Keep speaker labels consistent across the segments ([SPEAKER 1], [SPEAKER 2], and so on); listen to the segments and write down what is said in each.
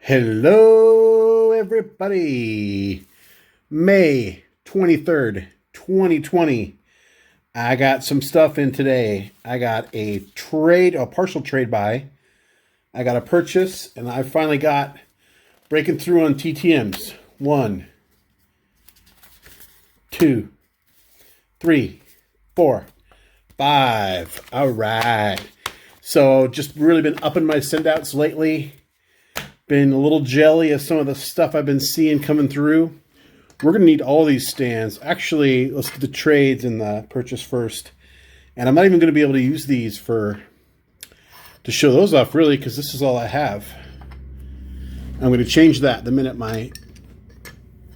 [SPEAKER 1] Hello, everybody. May 23rd, 2020. I got some stuff in today. I got a partial trade buy. I got a purchase, and I finally got breaking through on TTMs. 1, 2, 3, 4, 5. All right. So just really been upping my send outs lately. Been a little jelly of some of the stuff I've been seeing coming through. We're going to need all these stands. Actually, let's get the trades and the purchase first. And I'm not even going to be able to use these to show those off, really, because this is all I have. I'm going to change that the minute my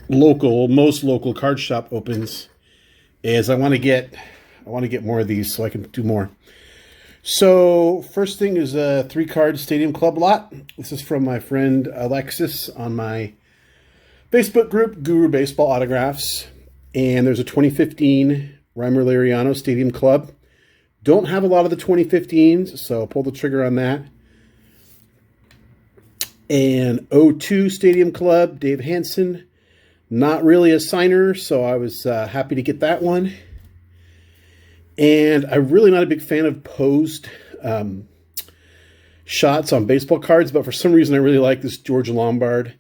[SPEAKER 1] most local card shop opens. I want to get more of these so I can do more. So first thing is a 3-card Stadium Club lot. This is from my friend Alexis on my Facebook group, Guru Baseball Autographs. And there's a 2015 Reimer Liriano Stadium Club. Don't have a lot of the 2015s, so pull the trigger on that. And 02 Stadium Club, Dave Hansen. Not really a signer, so I was happy to get that one. And I'm really not a big fan of posed shots on baseball cards, but for some reason I really like this George Lombard.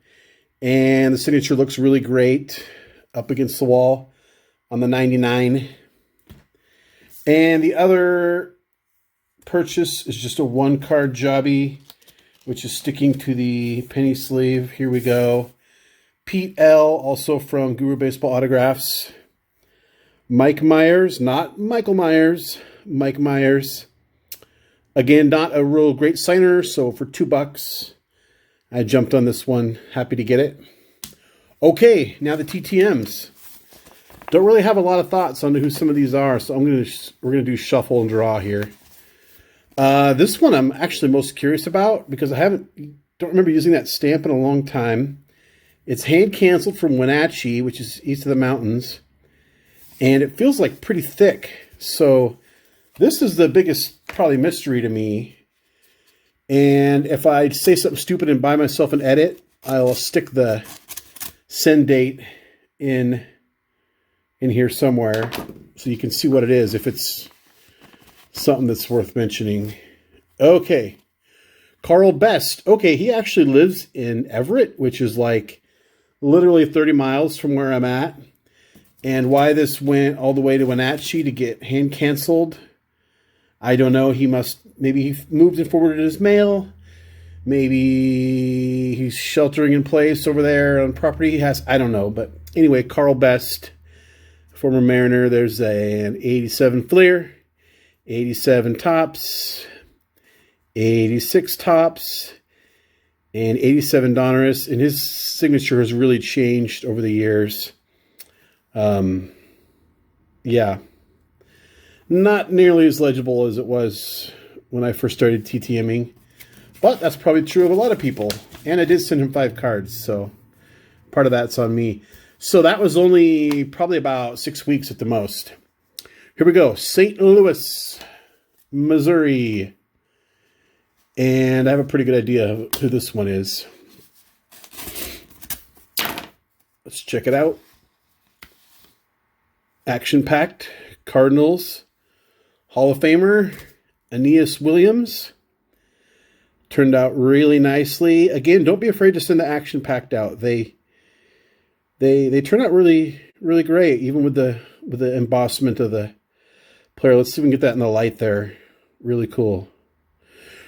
[SPEAKER 1] And the signature looks really great up against the wall on the 99. And the other purchase is just a 1-card jobby, which is sticking to the penny sleeve. Here we go. Pete L., also from Guru Baseball Autographs. Mike Myers, not Michael Myers, Mike Myers. Again, not a real great signer, so for $2, I jumped on this one. Happy to get it. Okay, now the TTMs. Don't really have a lot of thoughts on who some of these are, so we're gonna do shuffle and draw here. This one I'm actually most curious about because don't remember using that stamp in a long time. It's hand canceled from Wenatchee, which is east of the mountains. And it feels like pretty thick. So this is the biggest probably mystery to me. And if I say something stupid and buy myself an edit, I'll stick the send date in here somewhere so you can see what it is if it's something that's worth mentioning. Okay. Carl Best. Okay, he actually lives in Everett, which is like literally 30 miles from where I'm at. And why this went all the way to Wenatchee to get hand canceled, I don't know. Maybe he moved and forwarded his mail. Maybe he's sheltering in place over there on property he has. I don't know. But anyway, Carl Best, former Mariner. There's an 87 Fleer, 87 Tops, 86 Tops, and 87 Donruss. And his signature has really changed over the years. Yeah, not nearly as legible as it was when I first started TTMing, but that's probably true of a lot of people. And I did send him 5 cards, so part of that's on me. So that was only probably about 6 weeks at the most. Here we go. St. Louis, Missouri. And I have a pretty good idea of who this one is. Let's check it out. Action-packed Cardinals Hall of Famer Aeneas Williams. Turned out really nicely. Again, don't be afraid to send the action-packed out. They turn out really, really great, even with the embossment of the player. Let's see if we can get that in the light there. Really cool.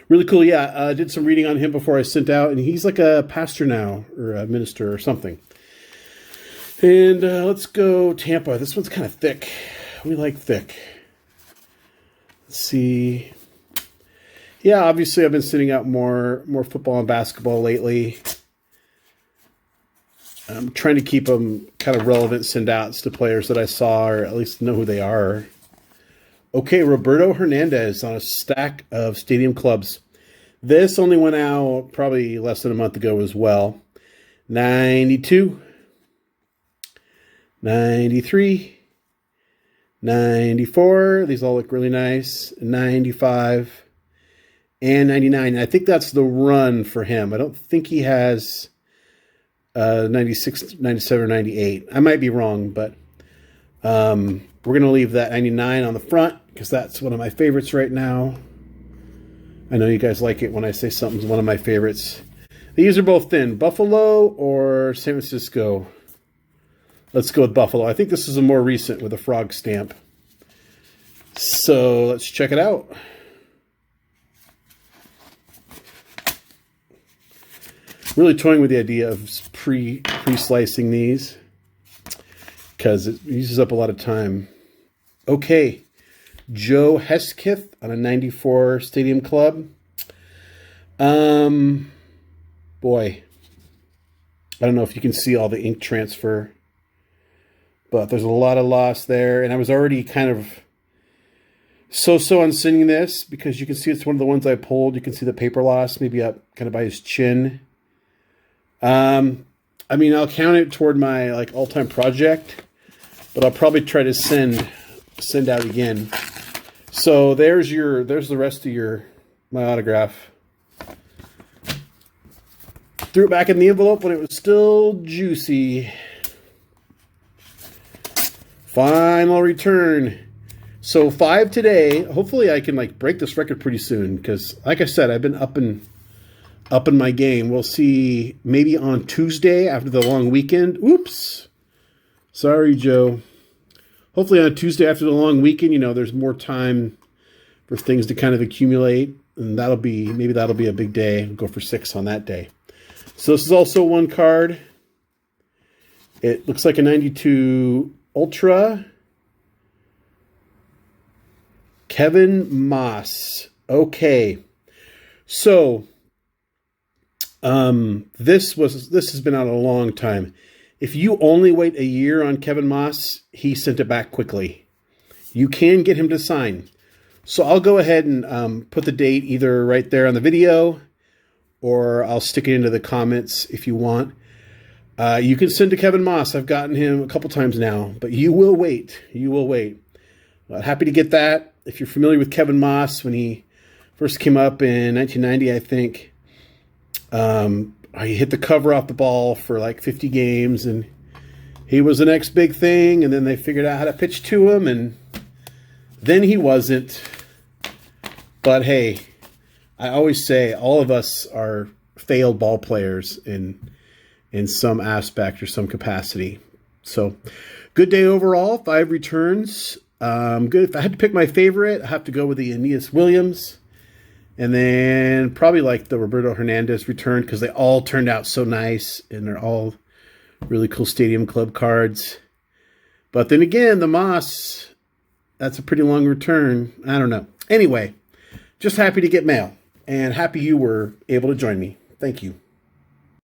[SPEAKER 1] Really cool, yeah. I did some reading on him before I sent out, and he's like a pastor now, or a minister or something. And let's go Tampa. This one's kind of thick. We like thick. Let's see. Yeah, obviously I've been sending out more football and basketball lately. I'm trying to keep them kind of relevant send-outs to players that I saw, or at least know who they are. Okay, Roberto Hernandez on a stack of Stadium Clubs. This only went out probably less than a month ago as well. 92. 93, 94, these all look really nice, 95, and 99. I think that's the run for him. I don't think he has 96, 97, or 98. I might be wrong, but we're going to leave that 99 on the front because that's one of my favorites right now. I know you guys like it when I say something's one of my favorites. These are both thin. Buffalo or San Francisco? Let's go with Buffalo. I think this is a more recent with a frog stamp. So let's check it out. Really toying with the idea of pre-slicing these because it uses up a lot of time. Okay, Joe Hesketh on a 94 Stadium Club. Boy, I don't know if you can see all the ink transfer, but there's a lot of loss there, and I was already kind of so on sending this because you can see it's one of the ones I pulled. You can see the paper loss maybe up kind of by his chin. I mean, I'll count it toward my like all-time project, but I'll probably try to send out again. So there's the rest of my autograph. Threw it back in the envelope when it was still juicy. Final return. So 5 today. Hopefully I can like break this record pretty soon because, like I said, I've been up in my game. We'll see maybe on Tuesday after the long weekend. Oops. Sorry, Joe. Hopefully on Tuesday after the long weekend, there's more time for things to kind of accumulate. And maybe that'll be a big day. I'll go for 6 on that day. So this is also one card. It looks like a 92 Ultra. Kevin Maas. Okay. So this has been out a long time. If you only wait a year on Kevin Maas, he sent it back quickly. You can get him to sign. So I'll go ahead and put the date either right there on the video, or I'll stick it into the comments if you want. You can send to Kevin Maas. I've gotten him a couple times now, but you will wait. You will wait. Happy to get that. If you're familiar with Kevin Maas, when he first came up in 1990, I think, he hit the cover off the ball for like 50 games, and he was the next big thing, and then they figured out how to pitch to him, and then he wasn't. But hey, I always say all of us are failed ball players in some aspect or some capacity. So good day overall. 5 returns. Good. If I had to pick my favorite, I have to go with the Aeneas Williams. And then probably like the Roberto Hernandez return because they all turned out so nice and they're all really cool Stadium Club cards. But then again, the Maas, that's a pretty long return. I don't know. Anyway, just happy to get mail and happy you were able to join me. Thank you.